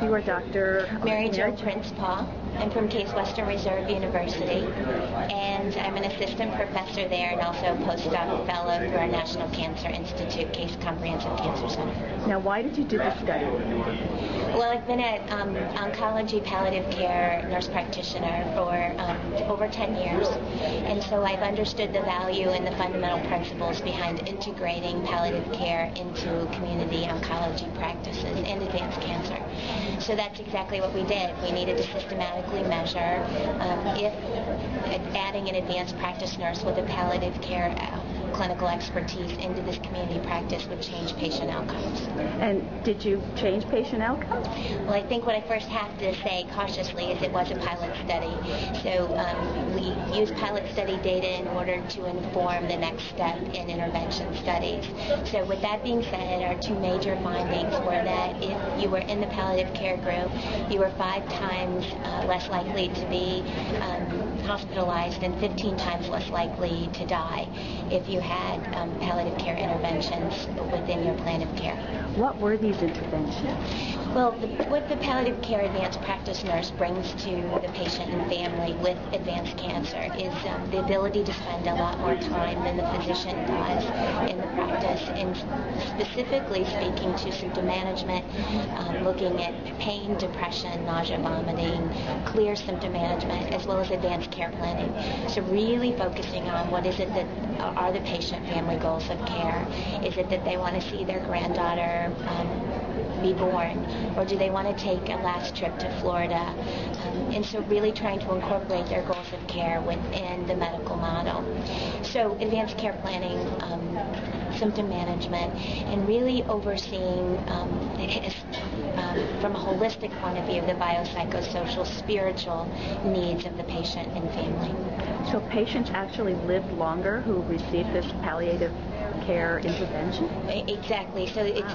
You are Dr. Maryjo Prince-Paul. I'm from Case Western Reserve University, and I'm an assistant professor there and also a postdoc fellow through our National Cancer Institute Case Comprehensive Cancer Center. Now, why did you do this study? Well, I've been an oncology palliative care nurse practitioner for over 10 years, and so I've understood the value and the fundamental principles behind integrating palliative care into community oncology practices and advanced cancer. So that's exactly what we did. We needed to systematically measure if adding an advanced practice nurse with a palliative care clinical expertise into this community practice would change patient outcomes. And did you change patient outcomes? Well, I think what I first have to say cautiously is it was a pilot study. So we used pilot study data in order to inform the next step in intervention studies. So with that being said, our two major findings were that if you were in the palliative care group, you were 5 times less likely to be hospitalized and 15 times less likely to die if you had palliative care interventions within your plan of care. What were these interventions? Well, what the palliative care advanced practice nurse brings to the patient and family with advanced cancer is the ability to spend a lot more time than the physician does in the practice, and specifically speaking to symptom management, looking at pain, depression, nausea, vomiting, clear symptom management, as well as advanced care planning. So really focusing on what is it that are the patient-family goals of care. Is it that they want to see their granddaughter be born, or do they want to take a last trip to Florida? And so really trying to incorporate their goals of care within the medical model. So advanced care planning, symptom management, and really overseeing from a holistic point of view the biopsychosocial, spiritual needs of the patient and family. So patients actually lived longer who received this palliative care intervention? Exactly. So it's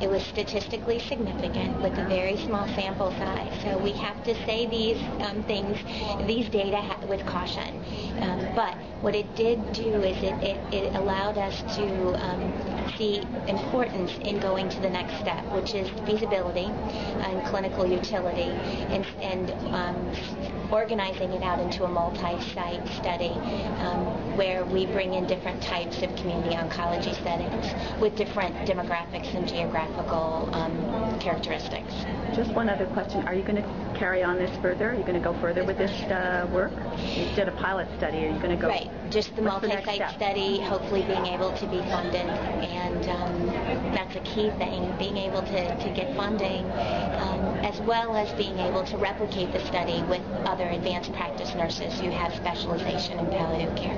it was statistically significant with a very small sample size. So we have to say these data with caution. But what it did do is it allowed us to see importance in going to the next step, which is feasibility and clinical utility, and organizing it out into a multi-site study where we bring in different types of community oncology settings with different demographics and geographical characteristics. Just one other question. Are you going to carry on this further? Are you going to go further with this work? You did a pilot study. Are you going to go? Right. Just the multi-site study, hopefully being able to be funded. And that's a key thing, being able to get funding, as well as being able to replicate the study with other advanced practice nurses who have specialization in palliative care.